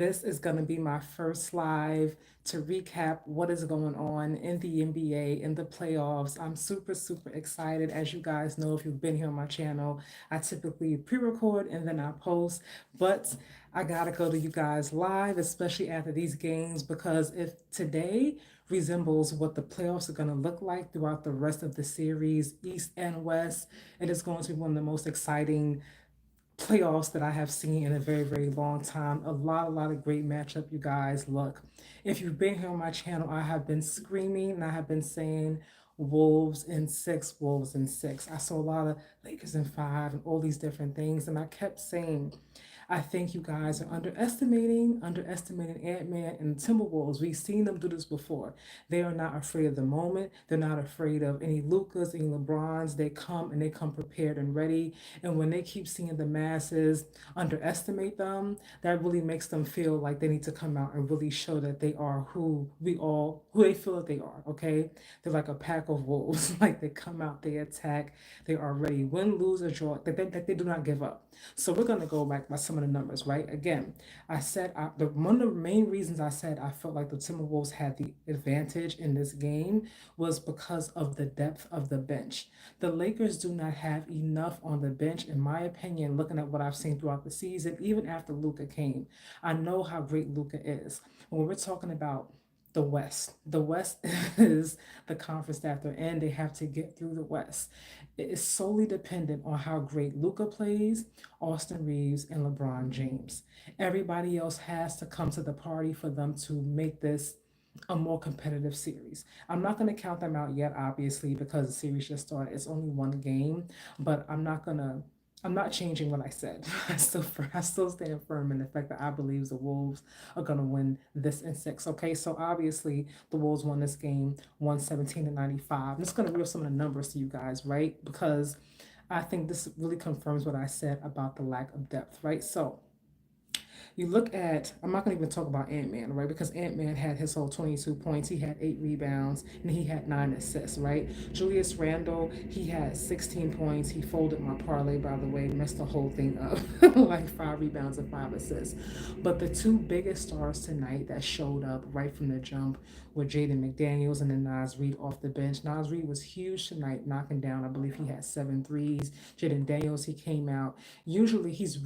This is going to be my first live to recap what is going on in the NBA, in the playoffs. I'm super, super excited. As you guys know, if you've been here on my channel, I typically pre record and then I post. But I got to go to you guys live, especially after these games, because if today resembles what the playoffs are going to look like throughout the rest of the series, East and West, it is going to be one of the most exciting playoffs that I have seen in a very, very long time. A lot of great matchup, you guys. Look, if you've been here on my channel, I have been screaming and I have been saying Wolves in six, Wolves in six. I saw a lot of Lakers in five and all these different things, and I kept saying, I think you guys are underestimating Ant-Man and Timberwolves. We've seen them do this before. They are not afraid of the moment. They're not afraid of any Lucas, any LeBrons. They come and they come prepared and ready. And when they keep seeing the masses underestimate them, that really makes them feel like they need to come out and really show that they are who they feel that they are. Okay, they're like a pack of wolves. Like they come out, they attack, they are ready, win, lose, or draw. They do not give up. So we're gonna go back by some of the numbers, right? Again, I said one of the main reasons I said I felt like the Timberwolves had the advantage in this game was because of the depth of the bench. The Lakers do not have enough on the bench, in my opinion, looking at what I've seen throughout the season, even after Luka came. I know how great Luka is. When we're talking about the West is the conference that they're in. They have to get through the West. It is solely dependent on how great Luka plays, Austin Reeves, and LeBron James. Everybody else has to come to the party for them to make this a more competitive series. I'm not going to count them out yet, obviously, because the series just started. It's only one game, but I'm not changing what I said. I still stand firm in the fact that I believe the Wolves are gonna win this in six. Okay, so obviously the Wolves won this game 117-95. I'm just gonna read some of the numbers to you guys, right? Because I think this really confirms what I said about the lack of depth, right? So you look at, I'm not going to even talk about Ant-Man, right? Because Ant-Man had his whole 22 points. He had 8 rebounds and he had 9 assists, right? Julius Randle, he had 16 points. He folded my parlay, by the way, messed the whole thing up, like 5 rebounds and 5 assists. But the two biggest stars tonight that showed up right from the jump were Jaden McDaniels and then Nas Reed off the bench. Nas Reed was huge tonight, knocking down, I believe he had 7 threes. Jaden Daniels, he came out. Usually he's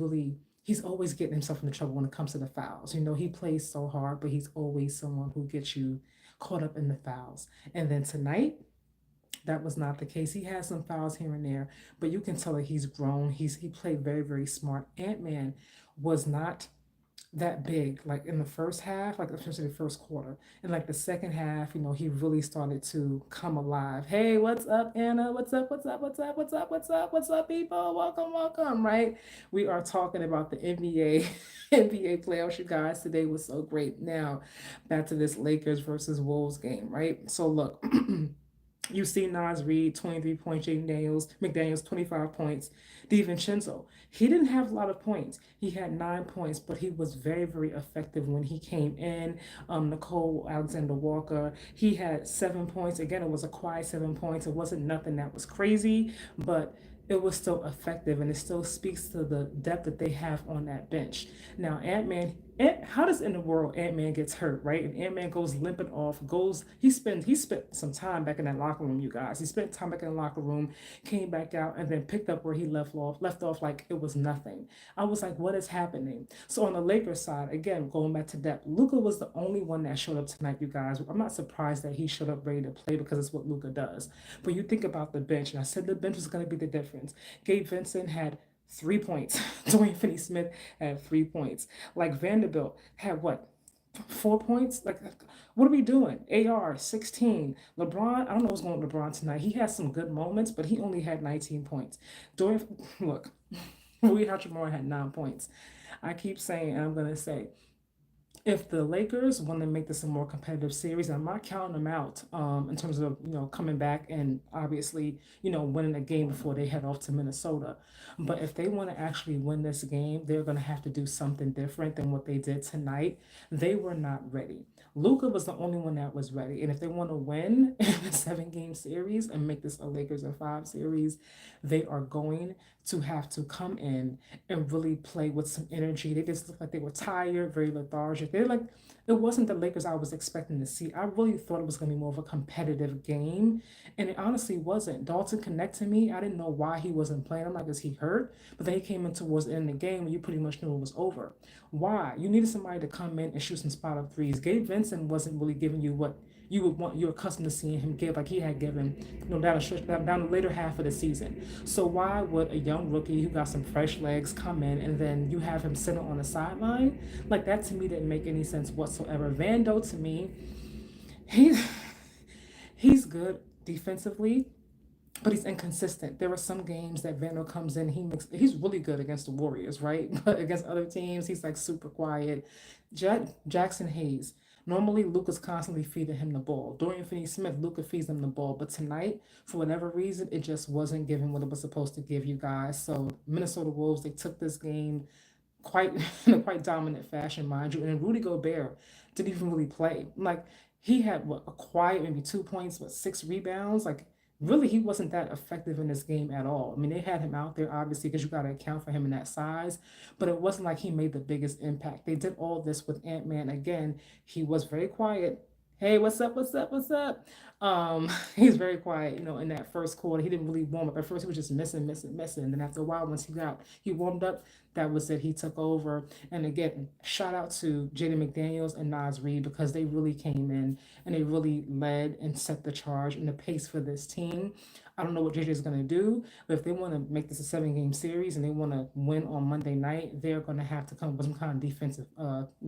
always getting himself into trouble when it comes to the fouls. You know, he plays so hard, but he's always someone who gets you caught up in the fouls. And then tonight, that was not the case. He had some fouls here and there, but you can tell that he's grown. He played very, very smart. Ant-Man was not that big like in the first half, like especially the first quarter. And like the second half, you know, he really started to come alive. Hey, what's up, Anna? What's up, people? Welcome, right? We are talking about the NBA NBA playoffs, you guys. Today was so great. Now back to this Lakers versus Wolves game, right? So look, you see Nas Reed, 23 points, Jaden Daniels, McDaniels, 25 points. DiVincenzo, he didn't have a lot of points. He had 9 points, but he was very, very effective when he came in. Nicole Alexander Walker, he had 7 points. Again, it was a quiet 7 points. It wasn't nothing that was crazy, but it was still effective and it still speaks to the depth that they have on that bench. Now, how does in the world Ant-Man gets hurt, right? And Ant-Man goes limping off, he spent some time back in that locker room, you guys. He spent time back in the locker room, came back out, and then picked up where he left off like it was nothing. I was like, what is happening? So on the Lakers side, again, going back to depth, Luka was the only one that showed up tonight, you guys. I'm not surprised that he showed up ready to play because it's what Luka does. But you think about the bench, and I said the bench was going to be the difference. Gabe Vincent had 3 points. Dwayne Finney-Smith had 3 points. Like Vanderbilt had what? 4 points? Like, what are we doing? AR 16. LeBron, I don't know what's going on with LeBron tonight. He has some good moments, but he only had 19 points. Dorian, look, Rui Hachimura had 9 points. I keep saying, and I'm gonna say, if the Lakers want to make this a more competitive series, I'm not counting them out in terms of coming back and obviously winning a game before they head off to Minnesota. But if they want to actually win this game, they're going to have to do something different than what they did tonight. They were not ready. Luka was the only one that was ready, and if they want to win a 7-game series and make this a Lakers in 5 series, they are going to have to come in and really play with some energy. They just looked like they were tired, very lethargic. They're like, it wasn't the Lakers I was expecting to see. I really thought it was going to be more of a competitive game, and it honestly wasn't. Dalton connected me. I didn't know why he wasn't playing. I'm like, is he hurt? But then he came in towards the end of the game, and you pretty much knew it was over. Why? You needed somebody to come in and shoot some spot up threes. Gabe Vincent wasn't really giving you what you would want, you're accustomed to seeing him give, like he had given, down down the later half of the season. So why would a young rookie who got some fresh legs come in and then you have him sitting on the sideline? Like that to me didn't make any sense whatsoever. Vando to me, he he's good defensively, but he's inconsistent. There are some games that Vando comes in, he's really good against the Warriors, right? But against other teams, he's like super quiet. Jackson Hayes. Normally, Luca's constantly feeding him the ball. Dorian Finney-Smith, Luca feeds him the ball. But tonight, for whatever reason, it just wasn't giving what it was supposed to give you guys. So Minnesota Wolves, they took this game quite in a quite dominant fashion, mind you. And Rudy Gobert didn't even really play. Like he had what a quiet maybe 2 points, what 6 rebounds. Like really, he wasn't that effective in this game at all. I mean, they had him out there obviously because you got to account for him in that size, but it wasn't like he made the biggest impact. They did all this with Ant Man again. He was very quiet. Hey, what's up? What's up? What's up? He's very quiet, in that first quarter. He didn't really warm up. At first, he was just missing, missing, missing. And then after a while, once he warmed up, that was it. He took over. And again, shout out to Jaden McDaniels and Nas Reed because they really came in and they really led and set the charge and the pace for this team. I don't know what JJ is going to do, but if they want to make this a 7 game series and they want to win on Monday night, they're going to have to come up with some kind of defensive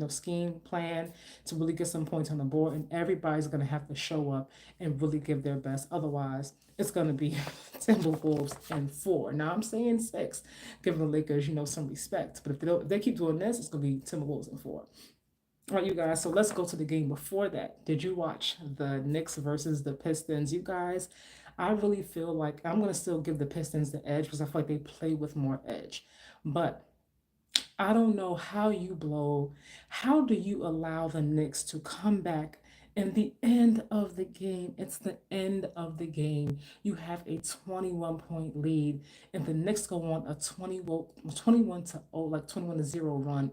scheme plan to really get some points on the board. And everybody's going to have to show up and really give their best. Otherwise, it's going to be Timberwolves in 4. Now, I'm saying 6, giving the Lakers, some respect. But if they keep doing this, it's going to be Timberwolves in 4. All right, you guys. So let's go to the game before that. Did you watch the Knicks versus the Pistons? You guys, I really feel like I'm going to still give the Pistons the edge because I feel like they play with more edge. But I don't know how do you allow the Knicks to come back in the end of the game? It's the end of the game. You have a 21-point lead, and the Knicks go on a 21 to 0, like 21 to 0 run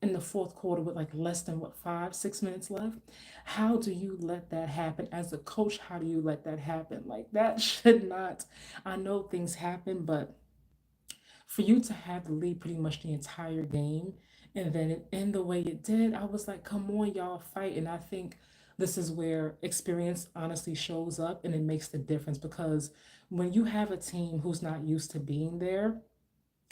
in the fourth quarter with like less than what 5, 6 minutes left. How do you let that happen as a coach? How do you let that happen? Like that should not. I know things happen, but for you to have the lead pretty much the entire game and then it end the way it did, I was like, come on, y'all, fight. And I think this is where experience honestly shows up and it makes the difference because when you have a team who's not used to being there,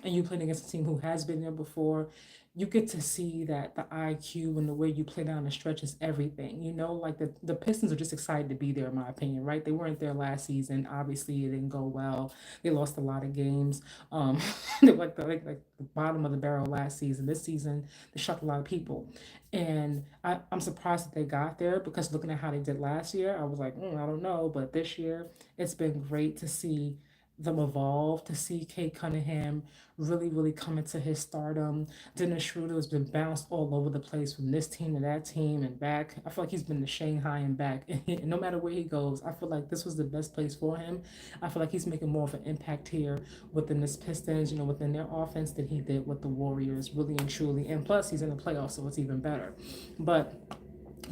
and you playing against a team who has been there before, you get to see that the IQ and the way you play down the stretch is everything. Like the Pistons are just excited to be there, in my opinion, right? They weren't there last season. Obviously, it didn't go well. They lost a lot of games. They were like the bottom of the barrel last season. This season, they shocked a lot of people. And I'm surprised that they got there because looking at how they did last year, I was like, I don't know. But this year, it's been great to see them evolve, to see Kate Cunningham really, really come into his stardom. Dennis Schroeder has been bounced all over the place from this team to that team and back. I feel like he's been to Shanghai and back. And no matter where he goes, I feel like this was the best place for him. I feel like he's making more of an impact here within this Pistons, within their offense than he did with the Warriors, really and truly. And plus, he's in the playoffs, so it's even better. But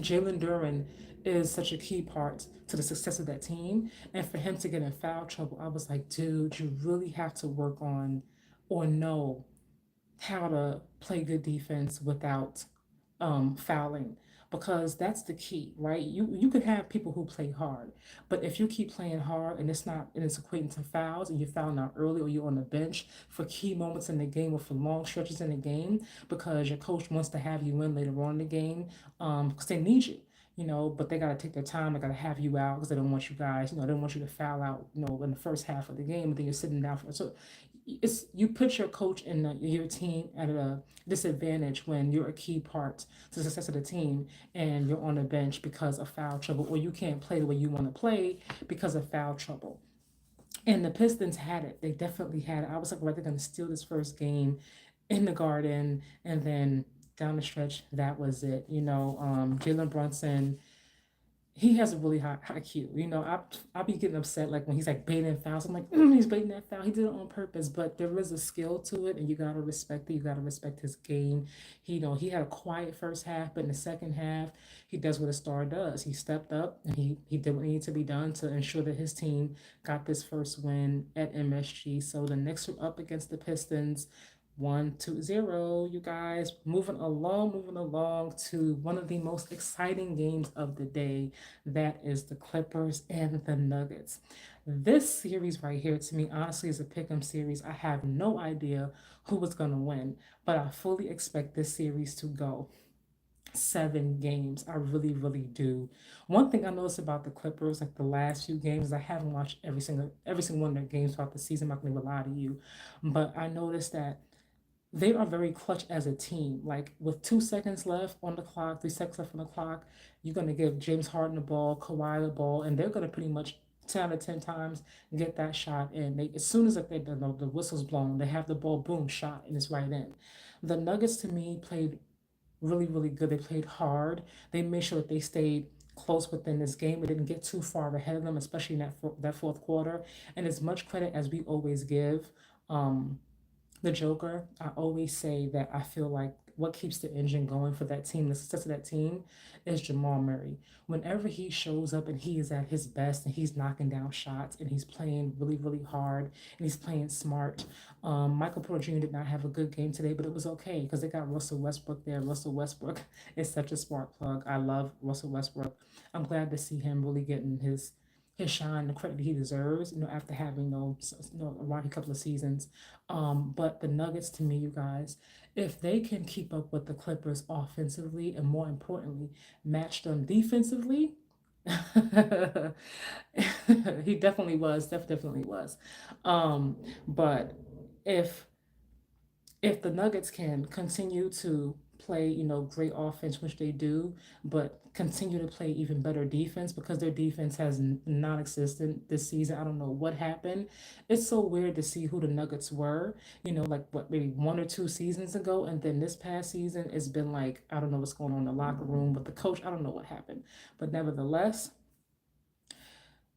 Jalen Duran is such a key part to the success of that team. And for him to get in foul trouble, I was like, dude, you really have to work on or know how to play good defense without fouling because that's the key, right? You could have people who play hard, but if you keep playing hard and it's equating to fouls and you're fouling out early or you're on the bench for key moments in the game or for long stretches in the game because your coach wants to have you in later on in the game because they need you. But they got to take their time. They got to have you out because they don't want you guys, they don't want you to foul out, in the first half of the game, and then you're sitting down for it. So you put your coach and your team at a disadvantage when you're a key part to the success of the team and you're on the bench because of foul trouble or you can't play the way you want to play because of foul trouble. And the Pistons had it. They definitely had it. I was like, right, they're going to steal this first game in the Garden, and then down the stretch, that was it. Jalen Brunson he has a really high IQ. I be getting upset like when he's like baiting fouls. I'm like, he's baiting that foul. He did it on purpose, but there is a skill to it, and you gotta respect it. You gotta respect his game. He had a quiet first half, but in the second half, he does what a star does. He stepped up and he did what needed to be done to ensure that his team got this first win at MSG. So the Knicks are up against the Pistons. 1-2-0, you guys. Moving along to one of the most exciting games of the day. That is the Clippers and the Nuggets. This series right here, to me, honestly, is a pick'em series. I have no idea who was going to win, but I fully expect this series to go 7 games. I really, really do. One thing I noticed about the Clippers, like the last few games, is I haven't watched every single one of their games throughout the season. I'm not gonna lie to you, but I noticed that they are very clutch as a team. Like with 2 seconds left on the clock, 3 seconds left on the clock, you're gonna give James Harden the ball, Kawhi the ball, and they're gonna pretty much 10 out of 10 times get that shot in. They as soon as like the whistle's blown, they have the ball, boom, shot, and it's right in. The Nuggets to me played really, really good. They played hard. They made sure that they stayed close within this game. They didn't get too far ahead of them, especially in that fourth quarter. And as much credit as we always give, um, the Joker, I always say that I feel like what keeps the engine going for that team, the success of that team, is Jamal Murray. Whenever he shows up and he is at his best and he's knocking down shots and he's playing really, really hard and he's playing smart. Michael Porter Jr. did not have a good game today, but it was okay because they got Russell Westbrook there. Russell Westbrook is such a smart plug. I love Russell Westbrook. I'm glad to see him really getting his shine, the credit he deserves, after having a rocky couple of seasons. But the Nuggets, to me, you guys, if they can keep up with the Clippers offensively and more importantly, match them defensively, he definitely was, definitely was. But if if the Nuggets can continue to play, great offense, which they do, but continue to play even better defense because their defense has non-existent this season. I don't know what happened. It's so weird to see who the Nuggets were, like what maybe 1 or 2 seasons ago, and then this past season it's been like I don't know what's going on in the locker room, but the coach, I don't know what happened, but nevertheless.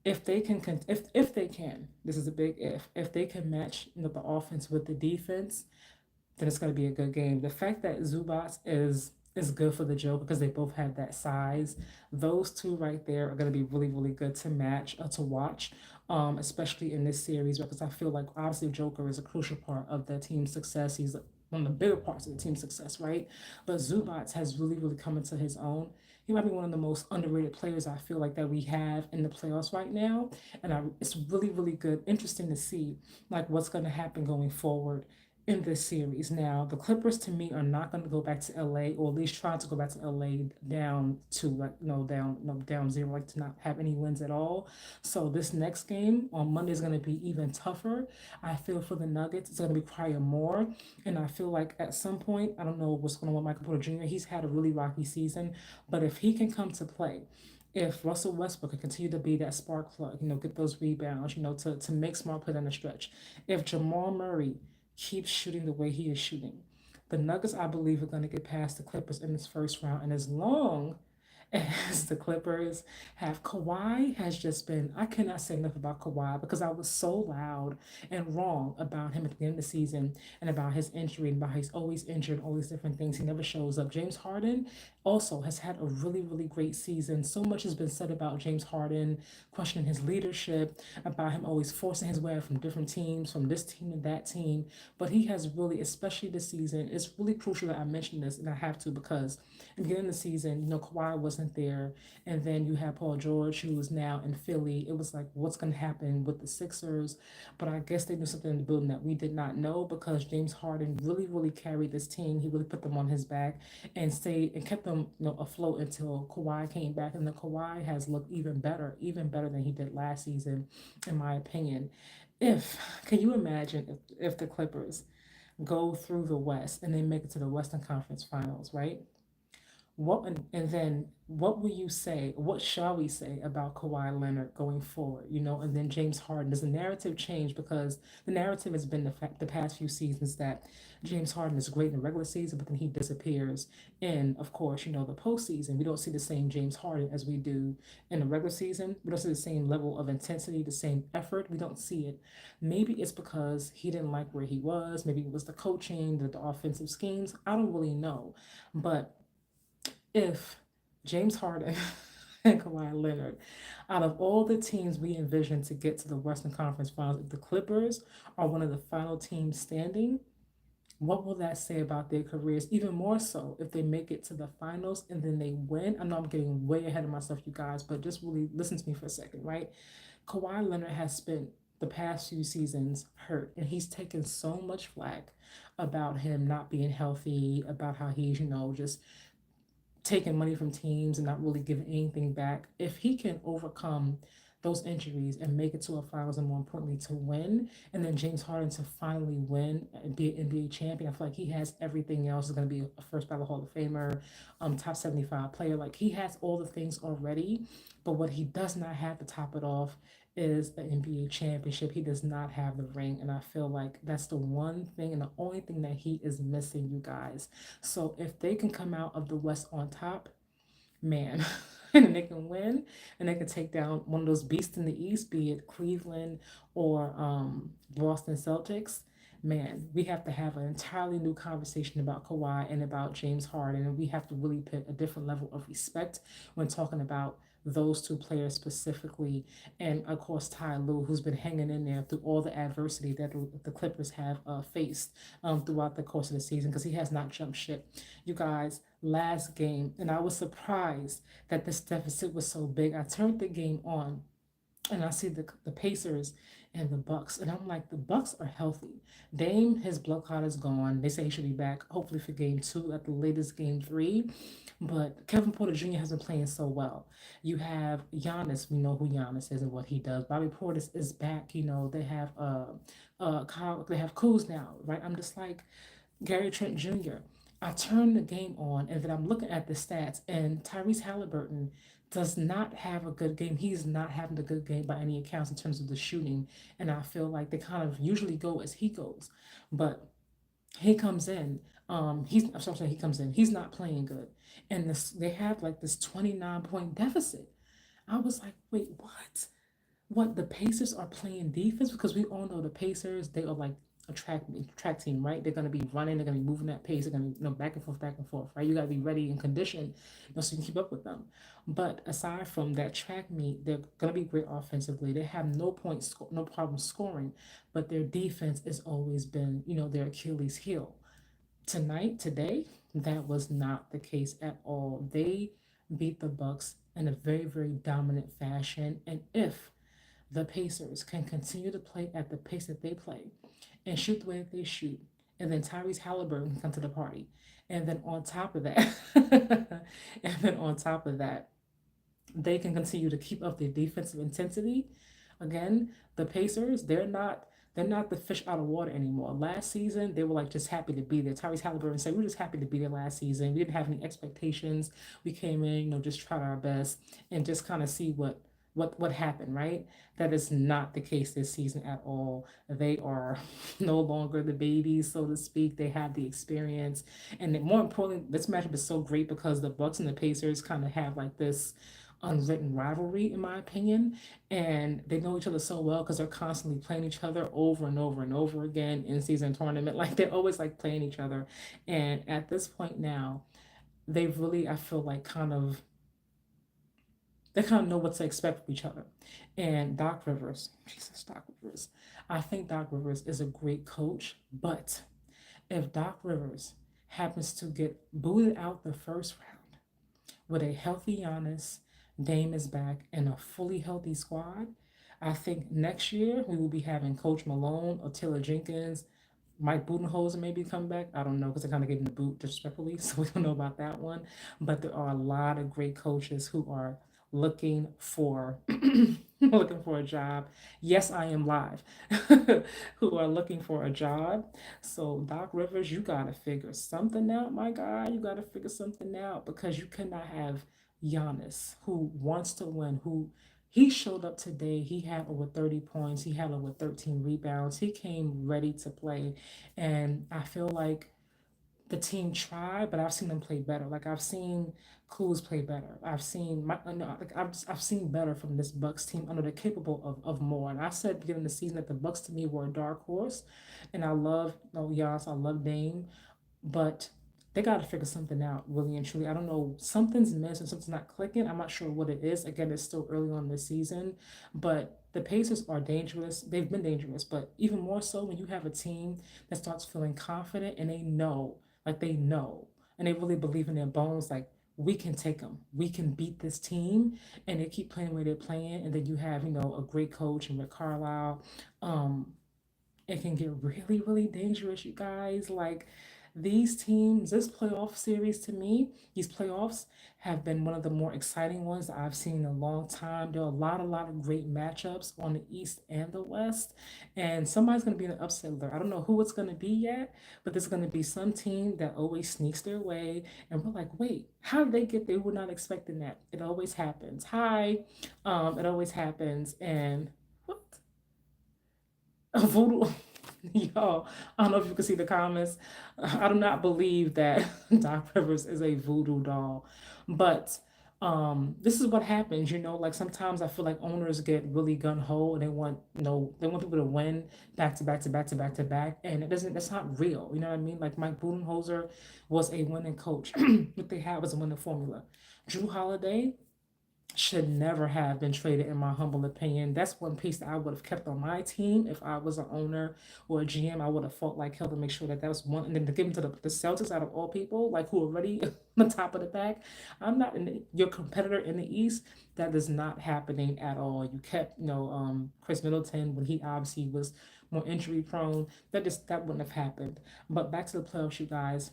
If they can, this is a big if they can match the offense with the defense, then it's going to be a good game. The fact that Zubats is good for the Joe because they both have that size. Those two right there are going to be really, really good to match to watch, especially in this series because I feel like obviously Joker is a crucial part of the team's success. He's one of the bigger parts of the team's success, right? But Zubats has really, really come into his own. He might be one of the most underrated players I feel like that we have in the playoffs right now, and it's really, really good, interesting to see like what's going to happen going forward in this series. Now, the Clippers to me are not going to go back to LA, or at least try to go back to LA down to like down down zero, like to not have any wins at all. So this next game on Monday is going to be even tougher. I feel for the Nuggets, it's going to require more, and I feel like at some point, I don't know what's going on with Michael Porter Jr. He's had a really rocky season, but if he can come to play, if Russell Westbrook can continue to be that spark plug, get those rebounds, to make smart play down the stretch. If Jamal Murray keeps shooting the way he is shooting, the Nuggets, I believe, are going to get past the Clippers in this first round. And as long as the Clippers have Kawhi has just been, I cannot say enough about Kawhi because I was so loud and wrong about him at the end of the season and about his injury and about how he's always injured, all these different things. He never shows up. James Harden also has had a really, really great season. So much has been said about James Harden, questioning his leadership, about him always forcing his way from different teams, from this team to that team. But he has really, especially this season, it's really crucial that I mention this, and I have to because in the beginning of the season, Kawhi wasn't there, and then you have Paul George, who is now in Philly. It was like, what's going to happen with the Sixers? But I guess they knew something in the building that we did not know because James Harden really, really carried this team. He really put them on his back and stayed and kept them, afloat until Kawhi came back. And the Kawhi has looked even better than he did last season, in my opinion. If can you imagine if the Clippers go through the West and they make it to the Western Conference Finals, right? And then what will you say? What shall we say about Kawhi Leonard going forward? And then James Harden. Does the narrative change? Because the narrative has been the past few seasons that James Harden is great in the regular season, but then he disappears in, of course, the postseason. We don't see the same James Harden as we do in the regular season. We don't see the same level of intensity, the same effort. We don't see it. Maybe it's because he didn't like where he was. Maybe it was the coaching, the offensive schemes. I don't really know, but if James Harden and Kawhi Leonard, out of all the teams we envision to get to the Western Conference Finals, if the Clippers are one of the final teams standing, what will that say about their careers? Even more so if they make it to the finals and then they win. I know I'm getting way ahead of myself, you guys, but just really listen to me for a second, right? Kawhi Leonard has spent the past few seasons hurt, and he's taken so much flack about him not being healthy, about how he's, just taking money from teams and not really giving anything back. If he can overcome those injuries and make it to a finals, and more importantly to win, and then James Harden to finally win and be an NBA champion, I feel like he has everything else. Is going to be a first ballot Hall of Famer, top 75 player. Like, he has all the things already, but what he does not have to top it off is the NBA championship. He does not have the ring, and I feel like that's the one thing and the only thing that he is missing, you guys. So if they can come out of the West on top, man, and they can win, and they can take down one of those beasts in the East, be it Cleveland or Boston Celtics. Man, we have to have an entirely new conversation about Kawhi and about James Harden, and we have to really put a different level of respect when talking about those two players specifically, and of course Ty Lue, who's been hanging in there through all the adversity that the Clippers have faced throughout the course of the season, because he has not jumped ship. You guys, last game, and I was surprised that this deficit was so big. I turned the game on and I see the Pacers and the Bucks, and I'm like, the Bucks are healthy. Dame, his blood clot is gone. They say he should be back hopefully for game two, at the latest game three. But Kevin Porter Jr. has been playing so well. You have Giannis. We know who Giannis is and what he does. Bobby Portis is back. They have Kyle, they have Kuz now, right? I'm just like, Gary Trent Jr. I turn the game on and then I'm looking at the stats, and Tyrese Halliburton does not have a good game. He's not having a good game by any accounts in terms of the shooting. And I feel like they kind of usually go as he goes. But he comes in. I'm sorry, he comes in. He's not playing good. And they have like this 29-point deficit. I was like, wait, what? What, the Pacers are playing defense? Because we all know the Pacers, they are like a track team, right? They're gonna be running, they're gonna be moving that pace, they're gonna be, back and forth, right? You gotta be ready and conditioned, so you can keep up with them. But aside from that track meet, they're gonna be great offensively. They have no problem scoring, but their defense has always been, their Achilles heel. Today, that was not the case at all. They beat the Bucks in a very, very dominant fashion. And if the Pacers can continue to play at the pace that they play and shoot the way that they shoot, and then Tyrese Halliburton can come to the party. And then on top of that, and then on top of that, they can continue to keep up their defensive intensity. Again, the Pacers, they're not the fish out of water anymore. Last season, they were like just happy to be there. Tyrese Halliburton said, "We were just happy to be there last season. We didn't have any expectations. We came in, just tried our best and just kind of see what happened, right?" That is not the case this season at all. They are no longer the babies, so to speak. They have the experience, and then more importantly, this matchup is so great because the Bucks and the Pacers kind of have like this unwritten rivalry, in my opinion, and they know each other so well because they're constantly playing each other over and over and over again in season tournament. Like, they're always like playing each other, and at this point now, they've really, I feel like, they kind of know what to expect from each other. And Doc Rivers, Jesus, Doc Rivers, I think Doc Rivers is a great coach, but if Doc Rivers happens to get booted out the first round with a healthy Giannis, Dame is back, and a fully healthy squad, I think next year we will be having Coach Malone or Taylor Jenkins. Mike Budenholzer maybe come back. I don't know, because they kind of gave him the boot disrespectfully, so we don't know about that one. But there are a lot of great coaches who are looking for looking for a job. Yes, I am live. Who are looking for a job. So Doc Rivers, you gotta figure something out, my guy. You gotta figure something out because you cannot have Giannis who wants to win, who he showed up today. He had over 30 points. He had over 13 rebounds. He came ready to play. And I feel like the team tried, but I've seen them play better. Like I've seen Clues play better. I've seen my no, like I've seen better from this Bucks team. I know they're capable of more. And I said beginning of the season that the Bucks to me were a dark horse, and I love Giannis, I love Dame, but they got to figure something out, really and truly. I don't know. Something's missing, something's not clicking. I'm not sure what it is. Again, it's still early on this season, but the Pacers are dangerous. They've been dangerous, but even more so when you have a team that starts feeling confident and they know, like they know, and they really believe in their bones, like we can take them, we can beat this team, and they keep playing where they're playing. And then you have, a great coach and Rick Carlisle. Um, it can get really, really dangerous, you guys. Like these teams, this playoff series to me, these playoffs have been one of the more exciting ones that I've seen in a long time. There are a lot of great matchups on the East and the West, and somebody's going to be an upset alert. I don't know who it's going to be yet, but there's going to be some team that always sneaks their way, and we're like, wait, how did they get there? We're not expecting that. It always happens. Hi, it always happens, and what? A voodoo. Yo, I don't know if you can see the comments. I do not believe that Doc Rivers is a voodoo doll. But this is what happens, like sometimes I feel like owners get really gun ho and they want, they want people to win back to back to back to back to back. And that's not real. You know what I mean? Like Mike Budenholzer was a winning coach. What they had was a winning formula. Drew Holiday should never have been traded, in my humble opinion. That's one piece that I would have kept on my team if I was an owner or a GM. I would have fought like hell to make sure that that was one, and then to give him to the Celtics out of all people, like who already on the top of the pack. I'm not your competitor in the East. That is not happening at all. You kept, Chris Middleton when he obviously was more injury prone. That wouldn't have happened. But back to the playoffs, you guys.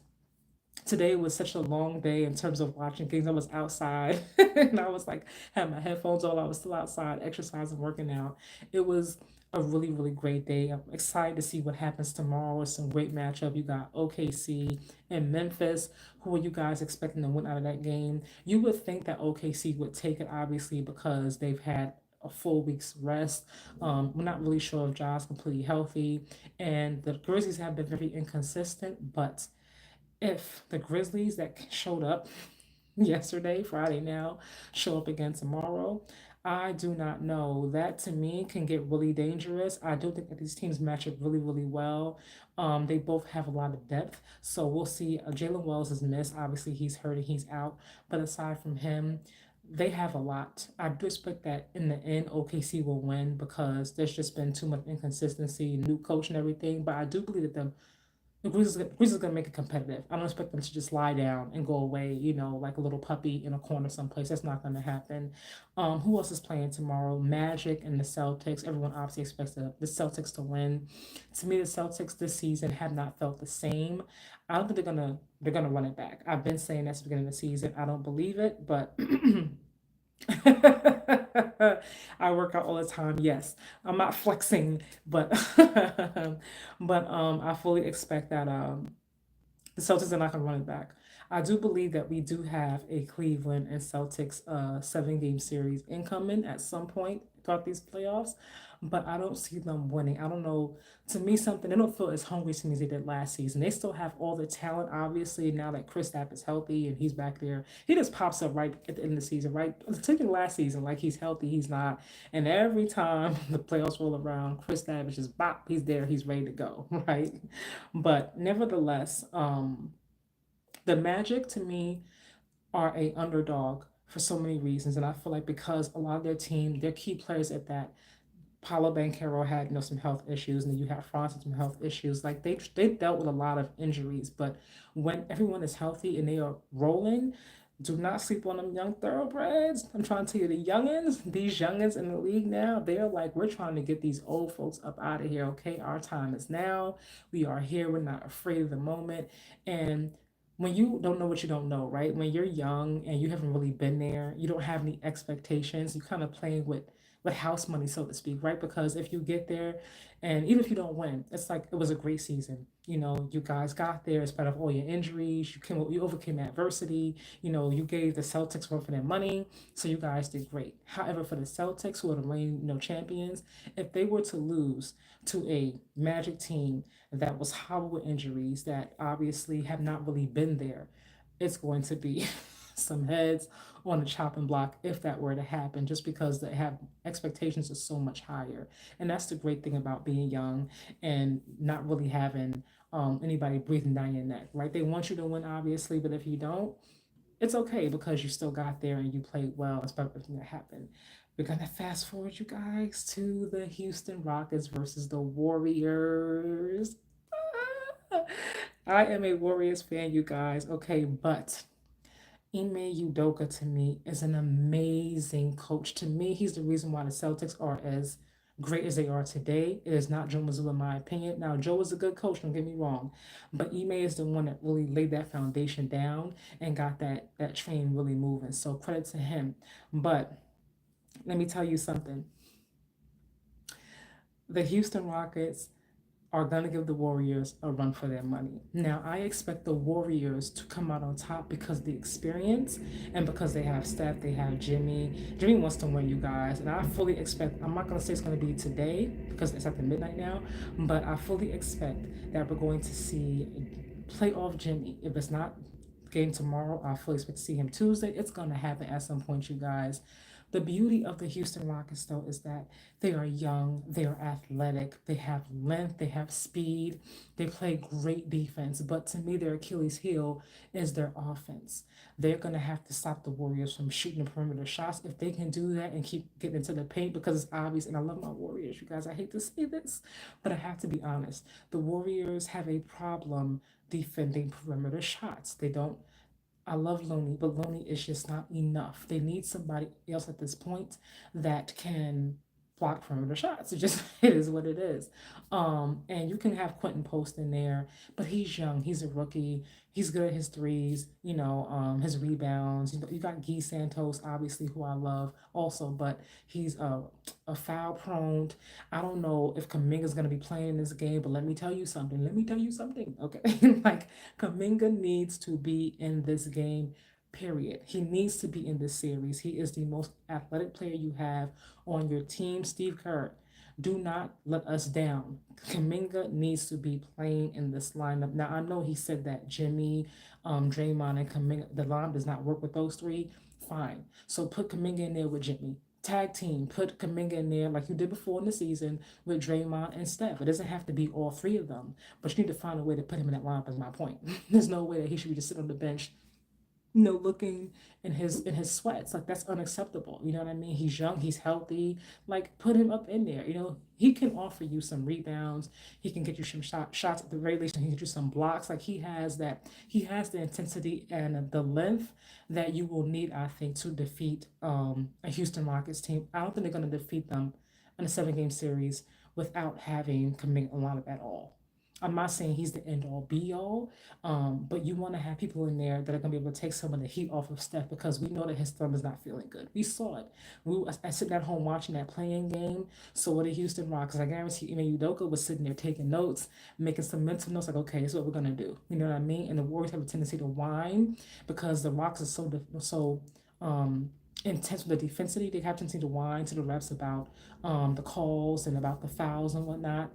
Today was such a long day in terms of watching games. I was outside and I was like, had my headphones on. I was still outside exercising, working out. It was a really, really great day. I'm excited to see what happens tomorrow. It's some great matchup. You got OKC and Memphis. Who are you guys expecting to win out of that game? You would think that OKC would take it, obviously, because they've had a full week's rest. We're not really sure if Ja's completely healthy, and the Grizzlies have been very inconsistent, but if the Grizzlies that showed up yesterday, Friday now, show up again tomorrow, I do not know. That to me can get really dangerous. I do think that these teams match up really, really well. They both have a lot of depth. So we'll see. Jalen Wells is missed. Obviously, he's hurt and he's out. But aside from him, they have a lot. I do expect that in the end, OKC will win because there's just been too much inconsistency, new coach and everything. But I do believe that the Grizzlies going to make it competitive. I don't expect them to just lie down and go away, like a little puppy in a corner someplace. That's not going to happen. Who else is playing tomorrow? Magic and the Celtics. Everyone obviously expects the Celtics to win. To me, the Celtics this season have not felt the same. I don't think they're gonna run it back. I've been saying that's the beginning of the season. I don't believe it, but I work out all the time. Yes, I'm not flexing, but I fully expect that the Celtics are not going to run it back. I do believe that we do have a Cleveland and Celtics 7 game series incoming at some point throughout these playoffs, but I don't see them winning. I don't know. To me, something they don't feel as hungry to me as they did last season. They still have all the talent, obviously. Now that Kristaps is healthy and he's back there, he just pops up right at the end of the season, right? Taking last season, like he's healthy, he's not, and every time the playoffs roll around, Kristaps just bop, he's there, he's ready to go, right? But nevertheless, the Magic to me are a underdog for so many reasons, and I feel like because a lot of their team, their key players at that, Paolo Banchero had some health issues, and then you have Franz with some health issues. Like they dealt with a lot of injuries, but when everyone is healthy and they are rolling, do not sleep on them young thoroughbreds. I'm trying to tell you, these youngins in the league now, they're like, we're trying to get these old folks up out of here. Okay, our time is now. We are here. We're not afraid of the moment, and when you don't know what you don't know, right? When you're young and you haven't really been there, you don't have any expectations. You kind of playing with house money, so to speak, right? Because if you get there, and even if you don't win, it's like it was a great season. You know, you guys got there in spite of all your injuries. You overcame adversity. You know, you gave the Celtics run for their money, so you guys did great. However, for the Celtics, who are the reigning, champions, if they were to lose to a Magic team that was hobbled with injuries that obviously have not really been there, it's going to be some heads on the chopping block if that were to happen, just because they have expectations are so much higher. And that's the great thing about being young and not really having anybody breathing down your neck, right? They want you to win, obviously, but if you don't, it's okay because you still got there and you played well in spite of everything that happened. We're gonna fast forward you guys to the Houston Rockets versus the Warriors. I am a Warriors fan, you guys. Okay, but Ime Udoka to me is an amazing coach. To me, he's the reason why the Celtics are as great as they are today. It is not Joe Mazzulla, in my opinion. Now, Joe is a good coach, don't get me wrong, but Ime is the one that really laid that foundation down and got that train really moving. So credit to him. But let me tell you something. The Houston Rockets are going to give the Warriors a run for their money. Now, I expect the Warriors to come out on top because of the experience and because they have Steph, they have Jimmy. Jimmy wants to win, you guys. And I fully expect, I'm not going to say it's going to be today because it's after midnight now, but I fully expect that we're going to see playoff Jimmy. If it's not game tomorrow, I fully expect to see him Tuesday. It's going to happen at some point, you guys. The beauty of the Houston Rockets, though, is that they are young, they are athletic, they have length, they have speed, they play great defense. But to me, their Achilles heel is their offense. They're going to have to stop the Warriors from shooting the perimeter shots. If they can do that and keep getting into the paint, because it's obvious, and I love my Warriors, you guys, I hate to say this, but I have to be honest. The Warriors have a problem defending perimeter shots. They don't. I love Loney, but Loney is just not enough. They need somebody else at this point that can block perimeter shots. It just it is what it is. And you can have Quentin Post in there, but he's young. He's a rookie. He's good at his threes. His rebounds. You got Guy Santos, obviously, who I love also, but he's a foul prone. I don't know if Kaminga's going to be playing in this game, but let me tell you something. Let me tell you something. Okay, like Kaminga needs to be in this game. Period. He needs to be in this series. He is the most athletic player you have on your team. Steve Kerr, do not let us down. Kaminga needs to be playing in this lineup. Now I know he said that Jimmy, Draymond, and Kaminga, the lineup does not work with those three. Fine. So put Kaminga in there with Jimmy. Tag team, put Kaminga in there like you did before in the season with Draymond and Steph. It doesn't have to be all three of them, but you need to find a way to put him in that lineup. Is my point. There's no way that he should be just sitting on the bench, looking in his sweats. Like that's unacceptable. You know what I mean? He's young, he's healthy. Like put him up in there. He can offer you some rebounds. He can get you some shots at the very least. He can get you some blocks. Like he has that. He has the intensity and the length that you will need, I think, to defeat a Houston Rockets team. I don't think they're going to defeat them in a 7 game series without having commit a lineup at all. I'm not saying he's the end all be all, but you want to have people in there that are going to be able to take some of the heat off of Steph because we know that his thumb is not feeling good. We saw it. I sitting at home watching that playing game. So what the Houston Rockets, I guarantee Ime Udoka was sitting there taking notes, making some mental notes like, okay, this is what we're going to do. You know what I mean? And the Warriors have a tendency to whine because the Rockets are so intense with the defensively. They have a tendency to whine to the refs about the calls and about the fouls and whatnot.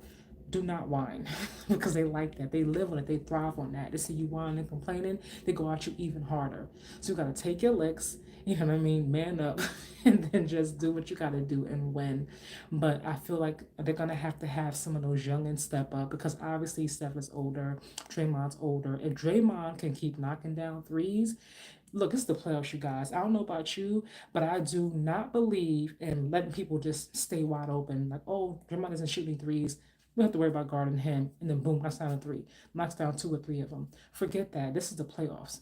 Do not whine because they like that. They live on it. They thrive on that. They see you whining and complaining, they go at you even harder. So you got to take your licks, you know what I mean? Man up and then just do what you got to do and win. But I feel like they're going to have some of those youngins step up because obviously Steph is older, Draymond's older. If Draymond can keep knocking down threes, look, it's the playoffs, you guys. I don't know about you, but I do not believe in letting people just stay wide open. Like, oh, Draymond isn't shooting threes. We don't have to worry about guarding him. And then boom, knocks down a three, knocks down two or three of them. Forget that. This is the playoffs.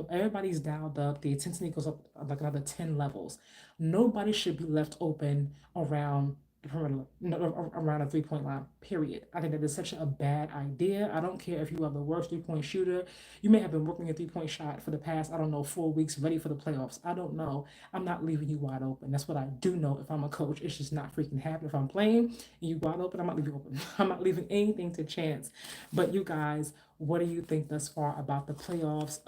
Everybody's dialed up. The intensity goes up like another 10 levels. Nobody should be left open around perimeter, no, around a 3 point line, period. I think that is such a bad idea. I don't care if you are the worst 3 point shooter. You may have been working a 3 point shot for the past, I don't know, 4 weeks, ready for the playoffs. I don't know. I'm not leaving you wide open. That's what I do know if I'm a coach. It's just not freaking happening. If I'm playing and you wide open, I'm not leaving you open. I'm not leaving anything to chance. But you guys, what do you think thus far about the playoffs?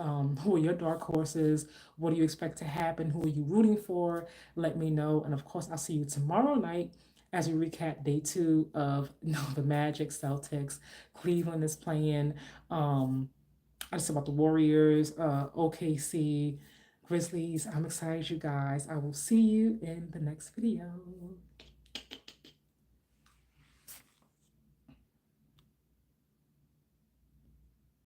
Who are your dark horses? What do you expect to happen? Who are you rooting for? Let me know. And of course, I'll see you tomorrow night as we recap day two of the Magic Celtics. Cleveland is playing. I just about the Warriors, OKC, Grizzlies. I'm excited, you guys. I will see you in the next video.